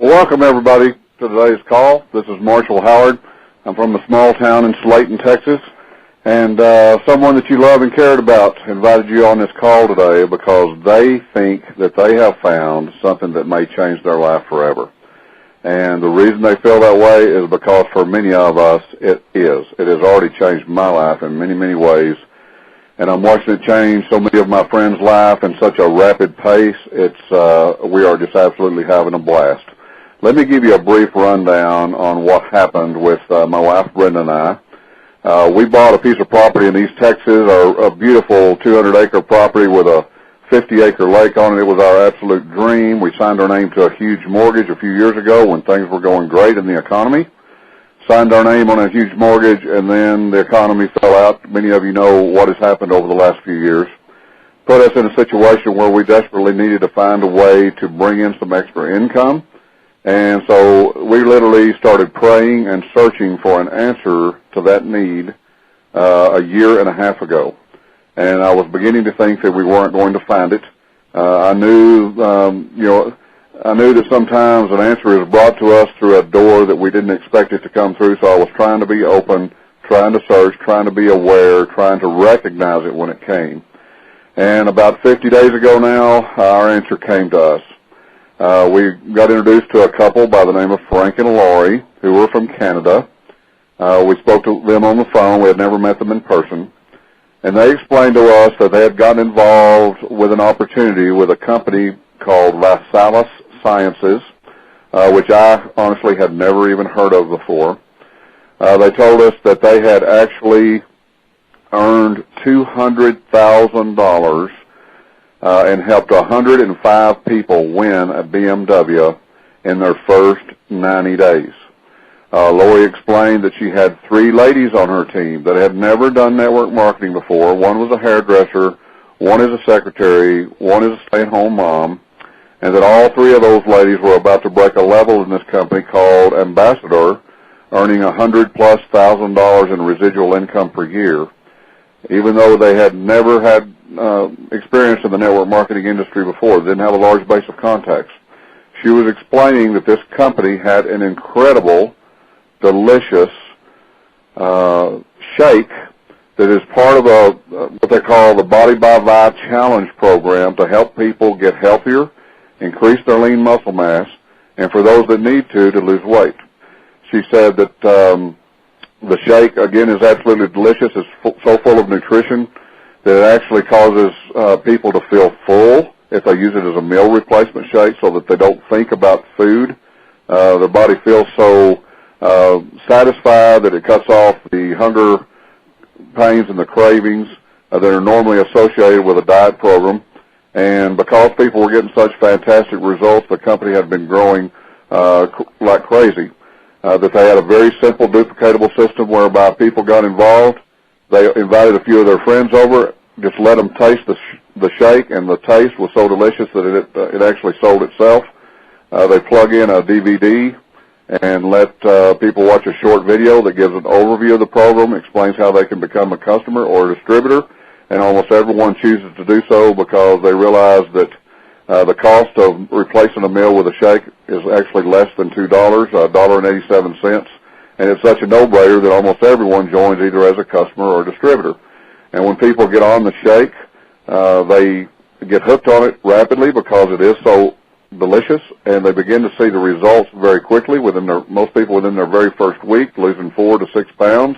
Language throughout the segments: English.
Welcome, everybody, to today's call. This is Marshall Howard. I'm from a small town in Slayton, Texas, and someone that you love and cared about invited you on this call today because they think that they have found something that may change their life forever. And the reason they feel that way is because for many of us, it is. It has already changed my life in many, many ways. And I'm watching it change so many of my friends' life in such a rapid pace. We are just absolutely having a blast. Let me give you a brief rundown on what happened with my wife, Brenda, and I. We bought a piece of property in East Texas, a beautiful 200-acre property with a 50-acre lake on it. It was our absolute dream. We signed our name to a huge mortgage a few years ago when things were going great in the economy. Signed our name on a huge mortgage, and then the economy fell out. Many of you know what has happened over the last few years. Put us in a situation where we desperately needed to find a way to bring in some extra income. And so we literally started praying and searching for an answer to that need a year and a half ago. And I was beginning to think that we weren't going to find it. I knew that sometimes an answer is brought to us through a door that we didn't expect it to come through. So I was trying to be open, trying to search, trying to be aware, trying to recognize it when it came. And about 50 days ago now, our answer came to us. We got introduced to a couple by the name of Frank and Laurie, who were from Canada. We spoke to them on the phone. We had never met them in person. And they explained to us that they had gotten involved with an opportunity with a company called ViSalus Sciences, which I honestly had never even heard of before. They told us that they had actually earned $200,000 and helped 105 people win a BMW in their first 90 days. Lori explained that she had 3 ladies on her team that had never done network marketing before. One was a hairdresser, one is a secretary, one is a stay-at-home mom, and that all 3 of those ladies were about to break a level in this company called Ambassador, earning $100,000+ in residual income per year, even though they had never had experience in the network marketing industry before. They didn't have a large base of contacts. She was explaining that this company had an incredible, delicious shake that is part of what they call the Body by Vi Challenge program to help people get healthier, increase their lean muscle mass, and for those that need to lose weight. She said that the shake, again, is absolutely delicious. It's so full of nutrition that it actually causes people to feel full if they use it as a meal replacement shake so that they don't think about food. Their body feels so satisfied that it cuts off the hunger pains and the cravings that are normally associated with a diet program. And because people were getting such fantastic results, the company had been growing like crazy. That they had a very simple, duplicatable system whereby people got involved. They invited a few of their friends over, just let them taste the shake, and the taste was so delicious that it actually sold itself. They plug in a DVD and let people watch a short video that gives an overview of the program, explains how they can become a customer or a distributor, and almost everyone chooses to do so because they realize that the cost of replacing a meal with a shake is actually less than $2, $1.87, and it's such a no-brainer that almost everyone joins either as a customer or a distributor. And when people get on the shake, they get hooked on it rapidly because it is so delicious, and they begin to see the results very quickly. Most people within their very first week, losing 4 to 6 pounds.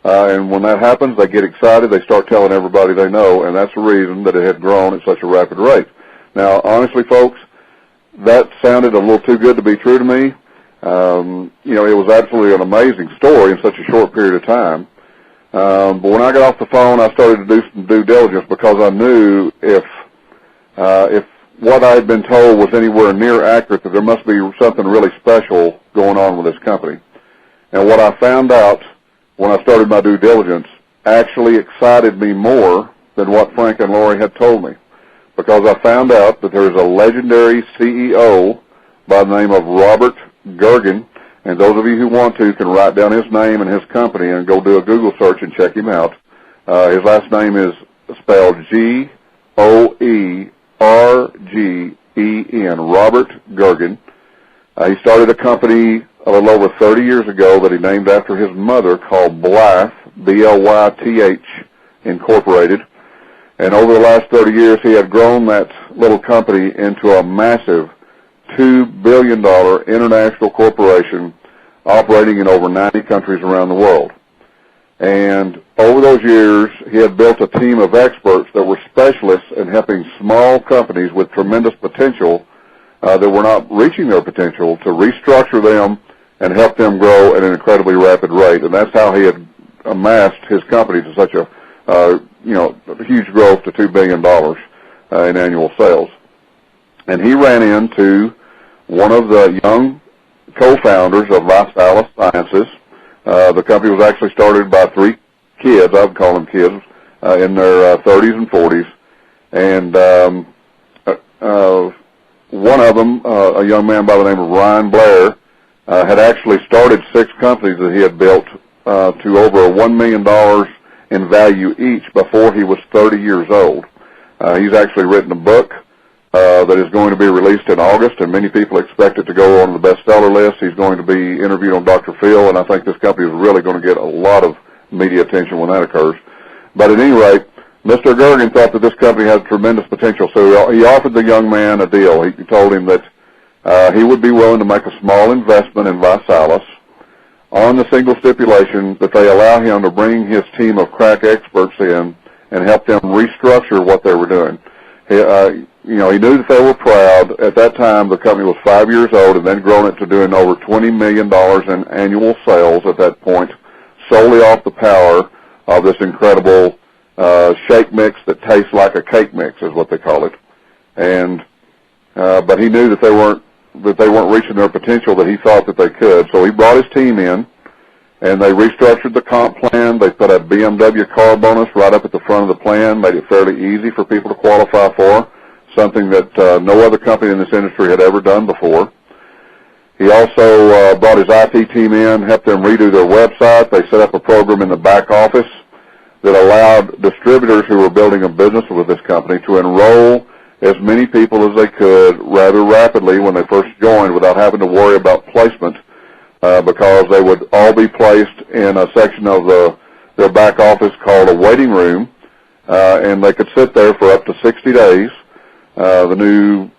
And when that happens, they get excited. They start telling everybody they know, and that's the reason that it had grown at such a rapid rate. Now, honestly, folks, that sounded a little too good to be true to me. It was absolutely an amazing story in such a short period of time. But when I got off the phone, I started to do some due diligence because I knew if what I had been told was anywhere near accurate, that there must be something really special going on with this company. And what I found out when I started my due diligence actually excited me more than what Frank and Laurie had told me, because I found out that there is a legendary CEO by the name of Robert Gergen, and those of you who want to can write down his name and his company and go do a Google search and check him out. His last name is spelled G-O-E-R-G-E-N, Robert Gergen. He started a company a little over 30 years ago that he named after his mother called Blythe, B-L-Y-T-H, Incorporated. And over the last 30 years, he had grown that little company into a massive $2 billion international corporation operating in over 90 countries around the world. And over those years, he had built a team of experts that were specialists in helping small companies with tremendous potential that were not reaching their potential to restructure them and help them grow at an incredibly rapid rate. And that's how he had amassed his company to such a huge growth to $2 billion in annual sales. And he ran into one of the young co-founders of ViSalus Sciences. The company was actually started by three kids, I would call them kids, in their 30s and 40s. And one of them, a young man by the name of Ryan Blair, had actually started 6 companies that he had built to over $1 million in value each before he was 30 years old. He's actually written a book that is going to be released in August, and many people expect it to go on the bestseller list. He's going to be interviewed on Dr. Phil, and I think this company is really going to get a lot of media attention when that occurs. But at any rate, Mr. Gergen thought that this company had tremendous potential, so he offered the young man a deal. He told him that he would be willing to make a small investment in ViSalus on the single stipulation that they allow him to bring his team of crack experts in and help them restructure what they were doing. He knew that they were proud. At that time, the company was 5 years old and then grown it to doing over $20 million in annual sales at that point, solely off the power of this incredible shake mix that tastes like a cake mix, is what they call it. And but he knew that they weren't reaching their potential that he thought that they could. So he brought his team in, and they restructured the comp plan. They put a BMW car bonus right up at the front of the plan, made it fairly easy for people to qualify for, something that no other company in this industry had ever done before. He also brought his IT team in, helped them redo their website. They set up a program in the back office that allowed distributors who were building a business with this company to enroll as many people as they could rather rapidly when they first joined without having to worry about placement, because they would all be placed in a section of their back office called a waiting room, and they could sit there for up to 60 days. The new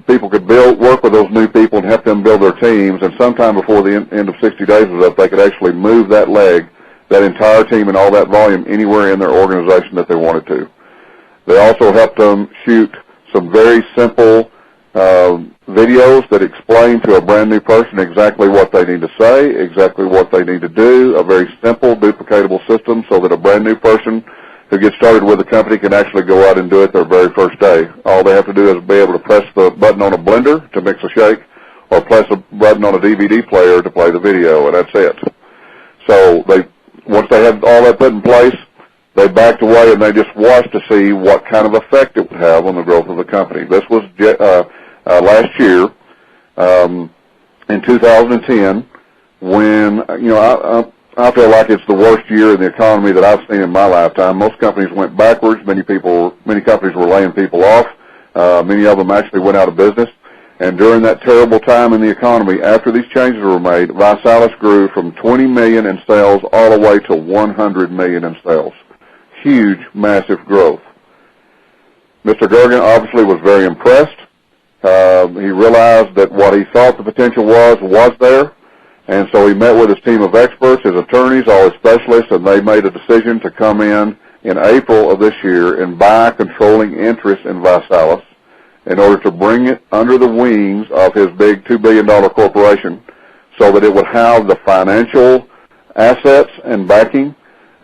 people could work with those new people and help them build their teams, and sometime before the end of 60 days was up, they could actually move that entire team and all that volume anywhere in their organization that they wanted to. They also helped them shoot some very simple videos that explain to a brand new person exactly what they need to say, exactly what they need to do, a very simple, duplicatable system so that a brand new person who gets started with the company can actually go out and do it their very first day. All they have to do is be able to press the button on a blender to mix a shake or press a button on a DVD player to play the video, and that's it. So once they had all that put in place, they backed away and they just watched to see what kind of effect it would have on the growth of the company. This was last year, in 2010, when, I feel like it's the worst year in the economy that I've seen in my lifetime. Most companies went backwards. Many companies were laying people off. Many of them actually went out of business. And during that terrible time in the economy, after these changes were made, ViSalus grew from $20 million in sales all the way to $100 million in sales. Huge, massive growth. Mr. Gergen obviously was very impressed. He realized that what he thought the potential was there, and so he met with his team of experts, his attorneys, all his specialists, and they made a decision to come in April of this year and buy controlling interest in ViSalus in order to bring it under the wings of his big $2 billion corporation so that it would have the financial assets and backing,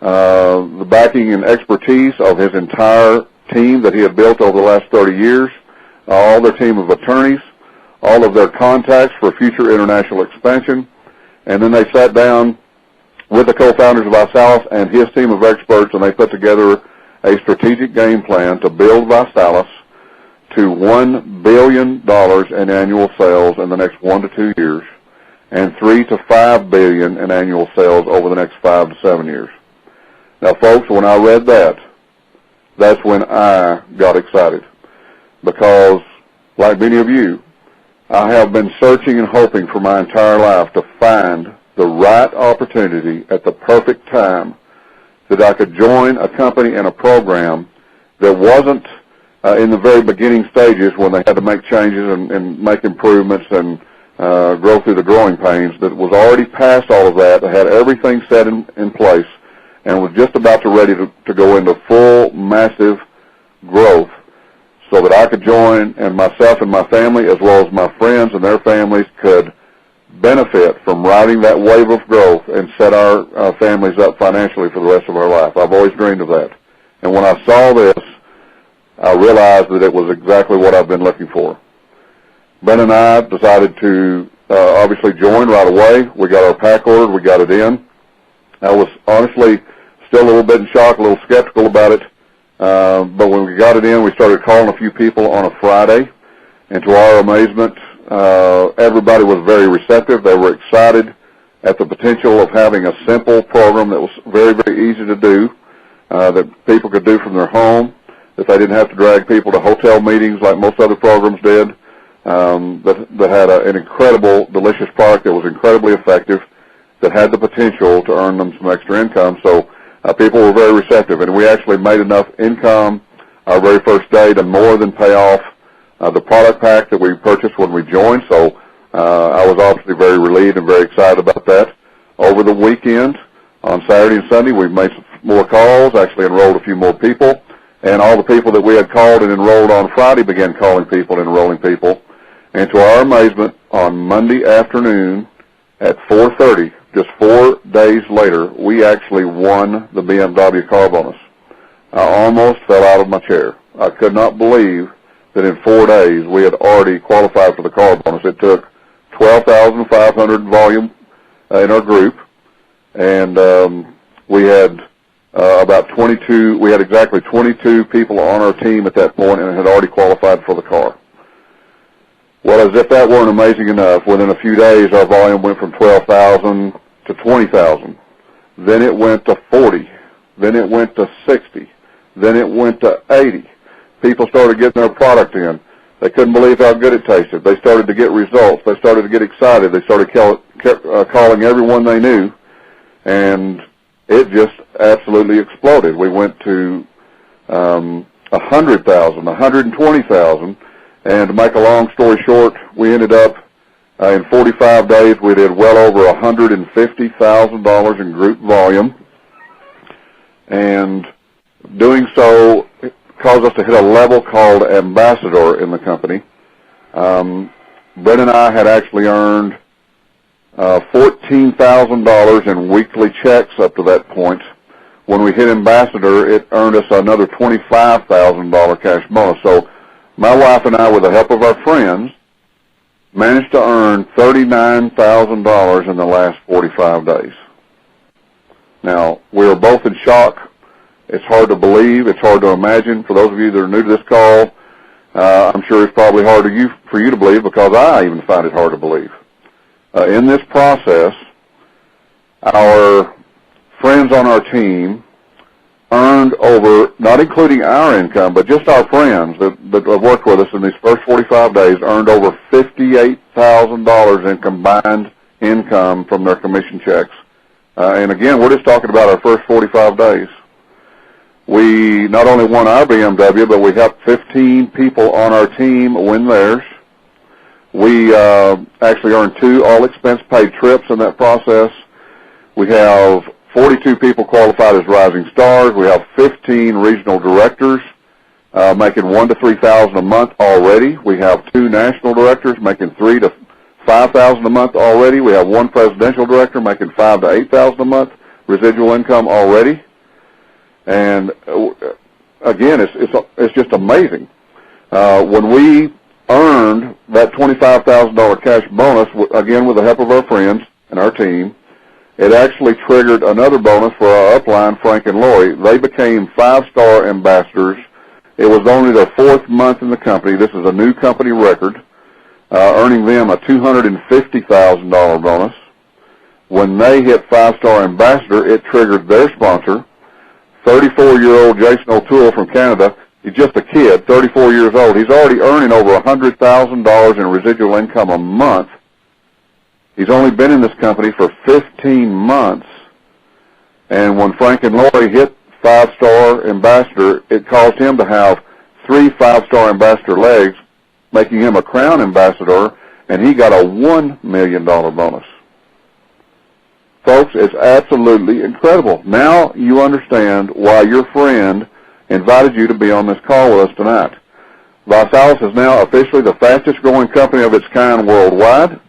the backing and expertise of his entire team that he had built over the last 30 years, all their team of attorneys, all of their contacts for future international expansion. And then they sat down with the co-founders of ViSalus and his team of experts, and they put together a strategic game plan to build ViSalus to $1 billion in annual sales in the next 1 to 2 years, and $3 to $5 billion in annual sales over the next 5 to 7 years. Now, folks, when I read that, that's when I got excited, because, like many of you, I have been searching and hoping for my entire life to find the right opportunity at the perfect time that I could join a company and a program that wasn't in the very beginning stages when they had to make changes and make improvements and grow through the growing pains, that was already past all of that, had everything set in place, and was just about ready to go into full, massive growth, so that I could join, and myself and my family, as well as my friends and their families, could benefit from riding that wave of growth and set our families up financially for the rest of our life. I've always dreamed of that. And when I saw this, I realized that it was exactly what I've been looking for. Ben and I decided to obviously join right away. We got our pack ordered. We got it in. I was honestly still a little bit in shock, a little skeptical about it. But when we got it in, we started calling a few people on a Friday. And to our amazement, everybody was very receptive. They were excited at the potential of having a simple program that was very, very easy to do, that people could do from their home, that they didn't have to drag people to hotel meetings like most other programs did, that had an incredible, delicious product that was incredibly effective, that had the potential to earn them some extra income. So people were very receptive, and we actually made enough income our very first day to more than pay off the product pack that we purchased when we joined. So I was obviously very relieved and very excited about that. Over the weekend, on Saturday and Sunday, we made some more calls, actually enrolled a few more people, and all the people that we had called and enrolled on Friday began calling people and enrolling people. And to our amazement, on Monday afternoon at 4:30, just 4 days later, we actually won the BMW car bonus. I almost fell out of my chair. I could not believe that in 4 days we had already qualified for the car bonus. It took 12,500 volume in our group, and we had we had exactly 22 people on our team at that point and had already qualified for the car. Well, as if that weren't amazing enough, within a few days our volume went from 12,000 to 20,000. Then it went to 40. Then it went to 60. Then it went to 80. People started getting their product in. They couldn't believe how good it tasted. They started to get results. They started to get excited. They started calling everyone they knew, and it just absolutely exploded. We went to 100,000, 120,000, and to make a long story short, we ended up in 45 days we did well over $150,000 in group volume, and doing so caused us to hit a level called ambassador in the company. Brent and I had actually earned $14,000 in weekly checks up to that point. When we hit ambassador, it earned us another $25,000 cash bonus. So my wife and I, with the help of our friends, managed to earn $39,000 in the last 45 days. Now, we were both in shock. It's hard to believe. It's hard to imagine. For those of you that are new to this call, I'm sure it's probably hard for you to believe, because I even find it hard to believe. In this process, our friends on our team earned over, not including our income, but just our friends that have worked with us in these first 45 days, earned over $58,000 in combined income from their commission checks. And again, we're just talking about our first 45 days. We not only won our BMW, but we helped 15 people on our team win theirs. We actually earned 2 all-expense-paid trips in that process. We have 42 people qualified as rising stars. We have 15 regional directors making $1,000 to $3,000 a month already. We have 2 national directors making $3,000 to $5,000 a month already. We have 1 presidential director making $5,000 to $8,000 a month residual income already. And again, it's just amazing. When we earned that $25,000 cash bonus, again with the help of our friends and our team, it actually triggered another bonus for our upline, Frank and Lori. They became 5-star ambassadors. It was only their 4th month in the company. This is a new company record, earning them a $250,000 bonus. When they hit 5-star ambassador, it triggered their sponsor, 34-year-old Jason O'Toole from Canada, He's just a kid, 34 years old. He's already earning over $100,000 in residual income a month. He's only been in this company for 15 months. And when Frank and Lori hit 5-star ambassador, it caused him to have 3 5-star ambassador legs, making him a crown ambassador, and he got a $1 million bonus. Folks, it's absolutely incredible. Now you understand why your friend invited you to be on this call with us tonight. ViSalus is now officially the fastest growing company of its kind worldwide.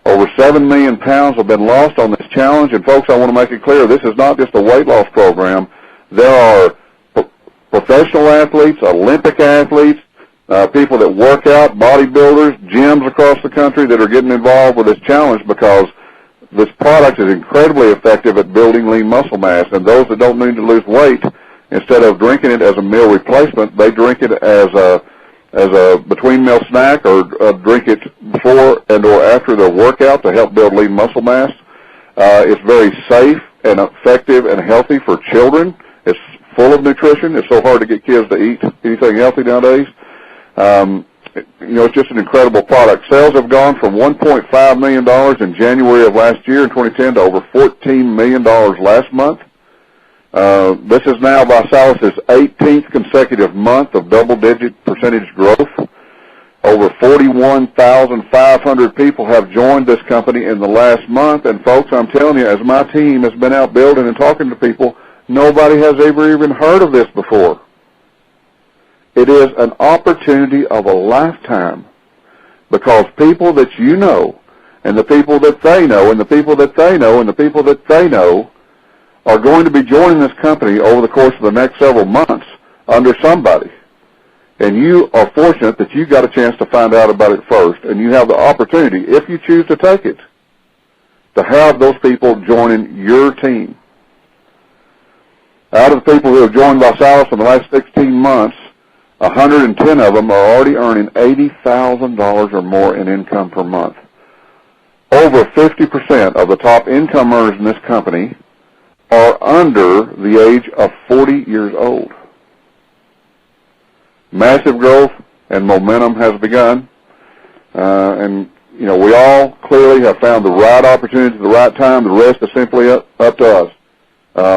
Over 7 million pounds have been lost on this challenge, and folks, I want to make it clear, this is not just a weight loss program. There are professional athletes, Olympic athletes, people that work out, bodybuilders, gyms across the country that are getting involved with this challenge because this product is incredibly effective at building lean muscle mass, and those that don't need to lose weight, instead of drinking it as a meal replacement, they drink it as a between-meal snack or drink it before and or after their workout to help build lean muscle mass. It's very safe and effective and healthy for children. It's full of nutrition. It's so hard to get kids to eat anything healthy nowadays. It's just an incredible product. Sales have gone from $1.5 million in January of last year in 2010 to over $14 million last month. This is now ViSalus' 18th consecutive month of double-digit percentage growth. Over 41,500 people have joined this company in the last month. And, folks, I'm telling you, as my team has been out building and talking to people, nobody has ever even heard of this before. It is an opportunity of a lifetime because people that you know and the people that they know and the people that they know and the people that they know are going to be joining this company over the course of the next several months under somebody. And you are fortunate that you got a chance to find out about it first, and you have the opportunity, if you choose to take it, to have those people joining your team. Out of the people who have joined ViSalus in the last 16 months, 110 of them are already earning $80,000 or more in income per month. Over 50% of the top income earners in this company are under the age of 40 years old. Massive growth and momentum has begun, and we all clearly have found the right opportunity at the right time. The rest is simply up to us.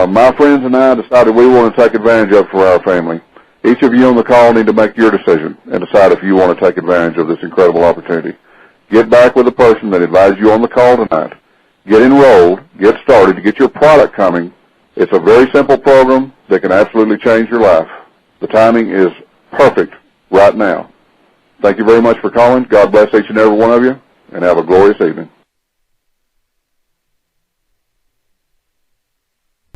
My friends and I decided we want to take advantage of it for our family. Each of you on the call need to make your decision and decide if you want to take advantage of this incredible opportunity. Get back with the person that advised you on the call tonight. Get enrolled, get started to get your product coming. It's a very simple program that can absolutely change your life. The timing is perfect right now. Thank you very much for calling. God bless each and every one of you, and have a glorious evening.